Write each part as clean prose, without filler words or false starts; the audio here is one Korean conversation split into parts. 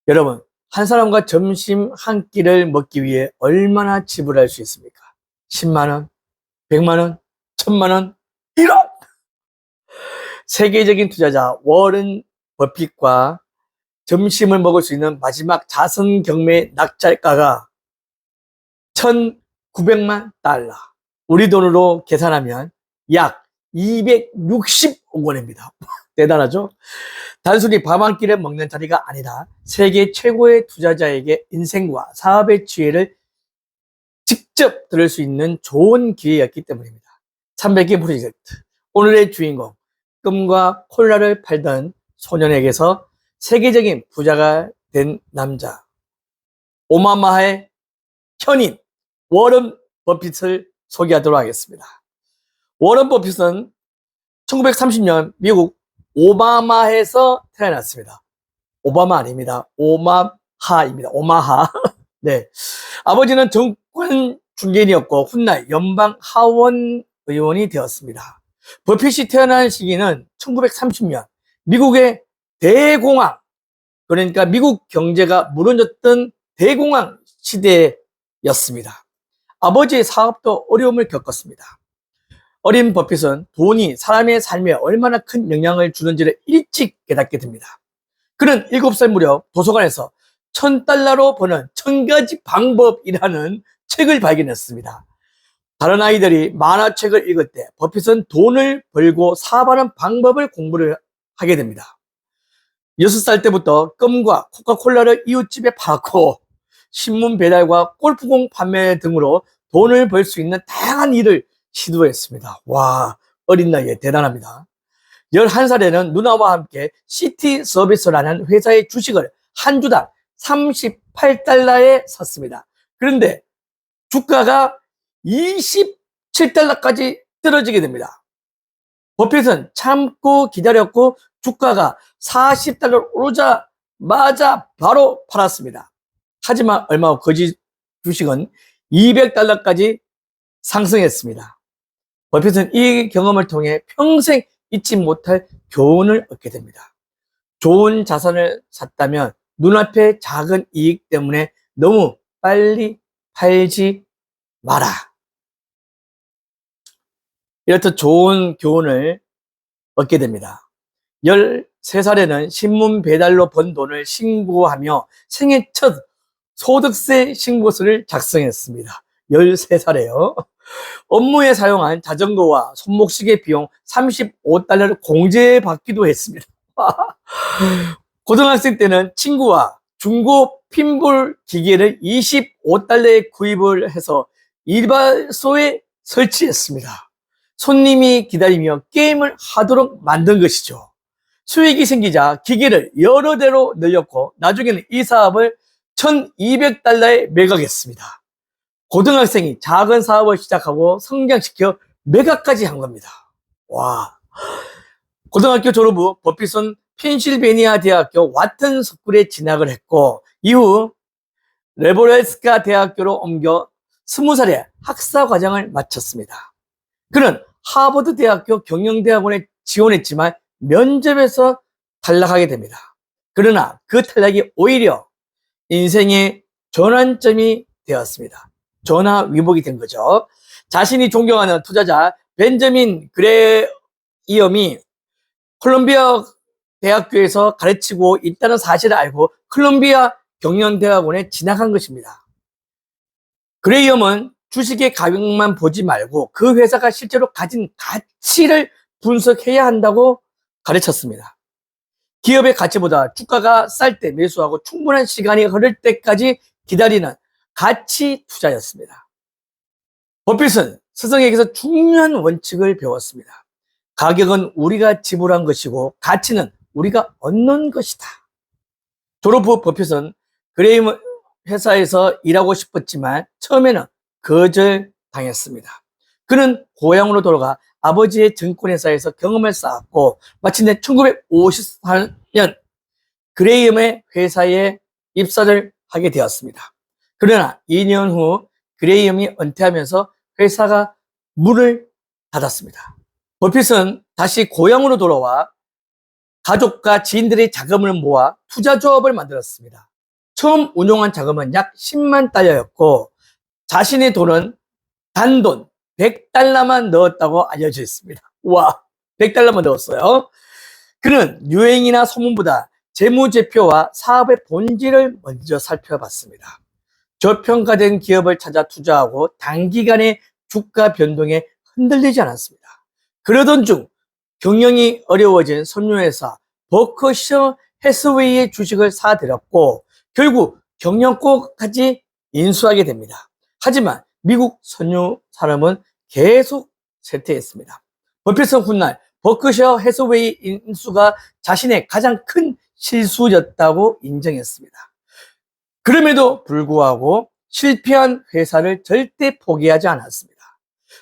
여러분, 한 사람과 점심 한 끼를 먹기 위해 얼마나 지불할 수 있습니까? 10만 원, 100만 원, 1000만 원, 1억! 세계적인 투자자 워런 버핏과 점심을 먹을 수 있는 마지막 자선 경매 낙찰가가 1900만 달러. 우리 돈으로 계산하면 약 260억 원입니다. 대단하죠? 단순히 밥 한 끼를 먹는 자리가 아니라 세계 최고의 투자자에게 인생과 사업의 지혜를 직접 들을 수 있는 좋은 기회였기 때문입니다. 300개 프로젝트. 오늘의 주인공, 껌과 콜라를 팔던 소년에게서 세계적인 부자가 된 남자, 오마마의 현인 워런 버핏을 소개하도록 하겠습니다. 워런 버핏은 1930년 미국 오마하에서 태어났습니다. 오바마 아닙니다. 오마하입니다. 오마하. 네. 아버지는 정권 중견이었고 훗날 연방 하원 의원이 되었습니다. 버핏이 태어난 시기는 1930년 미국의 대공황, 그러니까 미국 경제가 무너졌던 대공황 시대였습니다. 아버지의 사업도 어려움을 겪었습니다. 어린 버핏은 돈이 사람의 삶에 얼마나 큰 영향을 주는지를 일찍 깨닫게 됩니다. 그는 7살 무렵 도서관에서 $1000로 버는 1000가지 방법이라는 책을 발견했습니다. 다른 아이들이 만화책을 읽을 때 버핏은 돈을 벌고 사업하는 방법을 공부를 하게 됩니다. 6살 때부터 껌과 코카콜라를 이웃집에 팔았고 신문 배달과 골프공 판매 등으로 돈을 벌 수 있는 다양한 일을 시도했습니다. 와, 어린 나이에 대단합니다. 11살에는 누나와 함께 시티 서비스라는 회사의 주식을 한 주당 $38에 샀습니다. 그런데 주가가 $27까지 떨어지게 됩니다. 버핏은 참고 기다렸고 주가가 $40 오르자마자 바로 팔았습니다. 하지만 얼마 후 거지 주식은 $200까지 상승했습니다. 버핏은 이 경험을 통해 평생 잊지 못할 교훈을 얻게 됩니다. 좋은 자산을 샀다면 눈앞의 작은 이익 때문에 너무 빨리 팔지 마라. 이렇듯 좋은 교훈을 얻게 됩니다. 13살에는 신문 배달로 번 돈을 신고하며 생애 첫 소득세 신고서를 작성했습니다. 13살에요. 업무에 사용한 자전거와 손목시계 비용 $35를 공제받기도 했습니다. 고등학생 때는 친구와 중고 핀볼 기계를 $25에 구입을 해서 일발소에 설치했습니다. 손님이 기다리며 게임을 하도록 만든 것이죠. 수익이 생기자 기계를 여러 대로 늘렸고 나중에는 이 사업을 $1200에 매각했습니다. 고등학생이 작은 사업을 시작하고 성장시켜 매각까지 한 겁니다. 와. 고등학교 졸업 후 버핏은 펜실베니아 대학교 와튼 스쿨에 진학을 했고 이후 네브래스카 대학교로 옮겨 20살에 학사 과정을 마쳤습니다. 그는 하버드 대학교 경영대학원에 지원했지만 면접에서 탈락하게 됩니다. 그러나 그 탈락이 오히려 인생의 전환점이 되었습니다. 전화위복이 된 거죠. 자신이 존경하는 투자자 벤저민 그레이엄이 콜롬비아 대학교에서 가르치고 있다는 사실을 알고 콜롬비아 경영대학원에 진학한 것입니다. 그레이엄은 주식의 가격만 보지 말고 그 회사가 실제로 가진 가치를 분석해야 한다고 가르쳤습니다. 기업의 가치보다 주가가 쌀 때 매수하고 충분한 시간이 흐를 때까지 기다리는 가치 투자였습니다. 버핏은 스승에게서 중요한 원칙을 배웠습니다. 가격은 우리가 지불한 것이고 가치는 우리가 얻는 것이다. 졸업 후 버핏은 그레이엄 회사에서 일하고 싶었지만 처음에는 거절당했습니다. 그는 고향으로 돌아가 아버지의 증권회사에서 경험을 쌓았고 마침내 1954년 그레이엄의 회사에 입사를 하게 되었습니다. 그러나 2년 후 그레이엄이 은퇴하면서 회사가 문을 닫았습니다. 버핏은 다시 고향으로 돌아와 가족과 지인들의 자금을 모아 투자조합을 만들었습니다. 처음 운용한 자금은 약 10만 달러였고 자신의 돈은 단돈 100달러만 넣었다고 알려져 있습니다. 와, 100달러만 넣었어요. 그는 유행이나 소문보다 재무제표와 사업의 본질을 먼저 살펴봤습니다. 저평가된 기업을 찾아 투자하고 단기간의 주가 변동에 흔들리지 않았습니다. 그러던 중 경영이 어려워진 섬유회사 버크셔 해스웨이의 주식을 사들였고 결국 경영권까지 인수하게 됩니다. 하지만 미국 선유 산업은 계속 쇠퇴했습니다. 버핏은 훗날 버크셔 해스웨이 인수가 자신의 가장 큰 실수였다고 인정했습니다. 그럼에도 불구하고 실패한 회사를 절대 포기하지 않았습니다.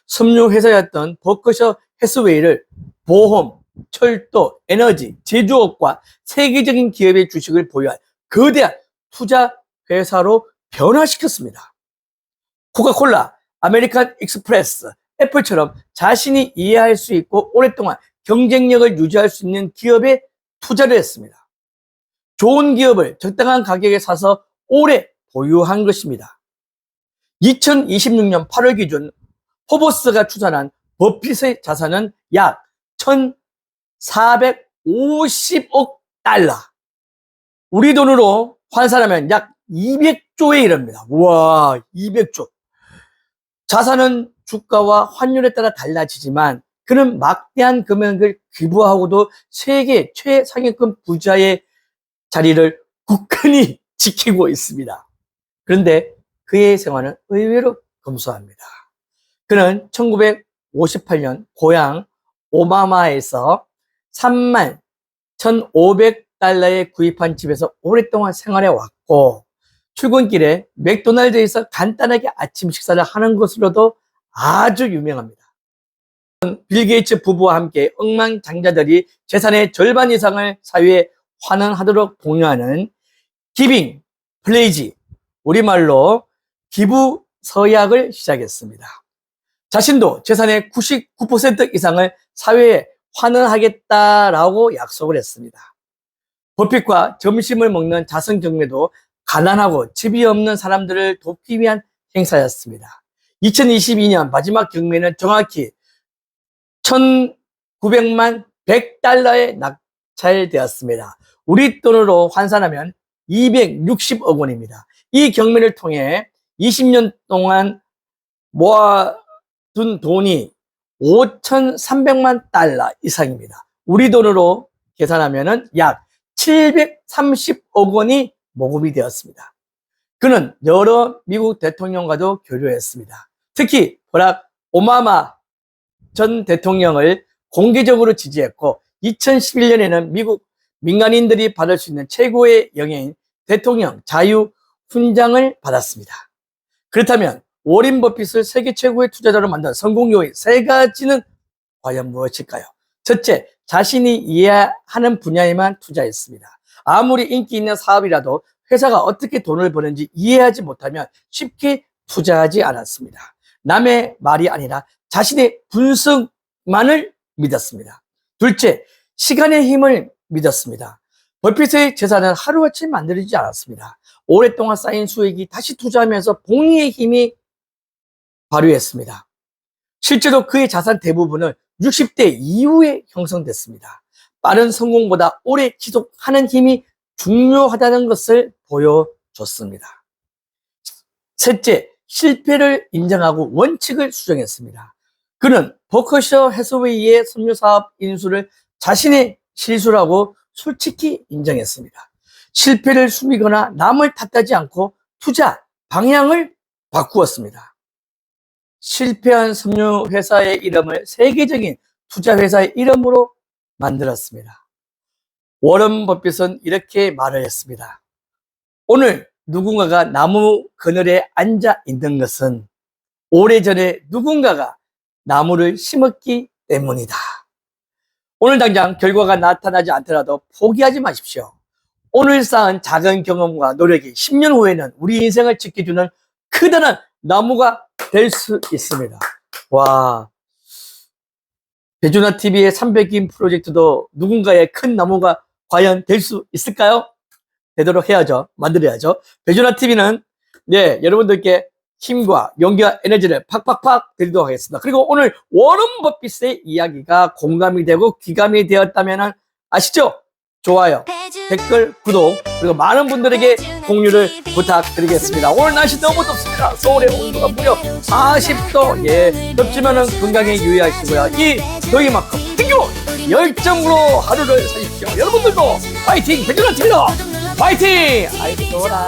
섬유 회사였던 버크셔 해스웨이를 보험, 철도, 에너지, 제조업과 세계적인 기업의 주식을 보유한 거대한 투자 회사로 변화시켰습니다. 코카콜라, 아메리칸 익스프레스, 애플처럼 자신이 이해할 수 있고 오랫동안 경쟁력을 유지할 수 있는 기업에 투자를 했습니다. 좋은 기업을 적당한 가격에 사서 오래 보유한 것입니다. 2026년 8월 기준 포버스가 추산한 버핏의 자산은 약 1,450억 달러. 우리 돈으로 환산하면 약 200조에 이릅니다. 와, 200조. 자산은 주가와 환율에 따라 달라지지만 그는 막대한 금액을 기부하고도 세계 최상위권 부자의 자리를 굳건히 지키고 있습니다. 그런데 그의 생활은 의외로 검소합니다. 그는 1958년 고향 오마마에서 3만 1,500달러에 구입한 집에서 오랫동안 생활해 왔고 출근길에 맥도날드에서 간단하게 아침 식사를 하는 것으로도 아주 유명합니다. 빌 게이츠 부부와 함께 억만장자들이 재산의 절반 이상을 사회에 환원하도록 독려하는 기빙 플레이지, 우리말로 기부 서약을 시작했습니다. 자신도 재산의 99% 이상을 사회에 환원하겠다라고 약속을 했습니다. 버핏과 점심을 먹는 자선 경매도 가난하고 집이 없는 사람들을 돕기 위한 행사였습니다. 2022년 마지막 경매는 정확히 1,900만 100달러에 낙찰되었습니다. 우리 돈으로 환산하면 260억 원입니다. 이 경매를 통해 20년 동안 모아둔 돈이 5,300만 달러 이상입니다. 우리 돈으로 계산하면 약 730억 원이 모금이 되었습니다. 그는 여러 미국 대통령과도 교류했습니다. 특히 버락 오바마 전 대통령을 공개적으로 지지했고 2011년에는 미국 민간인들이 받을 수 있는 최고의 영예인 대통령 자유 훈장을 받았습니다. 그렇다면 워렌 버핏을 세계 최고의 투자자로 만든 성공 요인 3가지는 과연 무엇일까요? 첫째, 자신이 이해하는 분야에만 투자했습니다. 아무리 인기 있는 사업이라도 회사가 어떻게 돈을 버는지 이해하지 못하면 쉽게 투자하지 않았습니다. 남의 말이 아니라 자신의 분석만을 믿었습니다. 둘째, 시간의 힘을 믿었습니다. 버핏의 재산은 하루아침에 만들어지지 않았습니다. 오랫동안 쌓인 수익이 다시 투자하면서 복리의 힘이 발휘했습니다. 실제로 그의 자산 대부분은 60대 이후에 형성됐습니다. 빠른 성공보다 오래 지속하는 힘이 중요하다는 것을 보여줬습니다. 셋째, 실패를 인정하고 원칙을 수정했습니다. 그는 버크셔 해스웨이의 섬유사업 인수를 자신의 실수라고 솔직히 인정했습니다. 실패를 숨기거나 남을 탓하지 않고 투자 방향을 바꾸었습니다. 실패한 섬유회사의 이름을 세계적인 투자회사의 이름으로 만들었습니다. 워런 버핏은 이렇게 말을 했습니다. 오늘 누군가가 나무 그늘에 앉아 있는 것은 오래전에 누군가가 나무를 심었기 때문이다. 오늘 당장 결과가 나타나지 않더라도 포기하지 마십시오. 오늘 쌓은 작은 경험과 노력이 10년 후에는 우리 인생을 지켜주는 크다란 나무가 될 수 있습니다. 와, 대준아TV의 300인 프로젝트도 누군가의 큰 나무가 과연 될 수 있을까요? 되도록 해야죠. 만들어야죠. 배준아 TV는 네, 여러분들께 힘과 용기와 에너지를 팍팍팍 드리도록 하겠습니다. 그리고 오늘 워런 버핏의 이야기가 공감이 되고 귀감이 되었다면 아시죠? 좋아요, 댓글, 구독, 그리고 많은 분들에게 공유를 부탁드리겠습니다. 오늘 날씨 너무 덥습니다. 서울의 온도가 무려 40도. 예, 덥지만은 건강에 유의하시고요. 이 더위만큼 뜨거운 열정으로 하루를 사십시오. 여러분들도 파이팅! 배준아 TV로 파이팅! 아이고, 좋아라.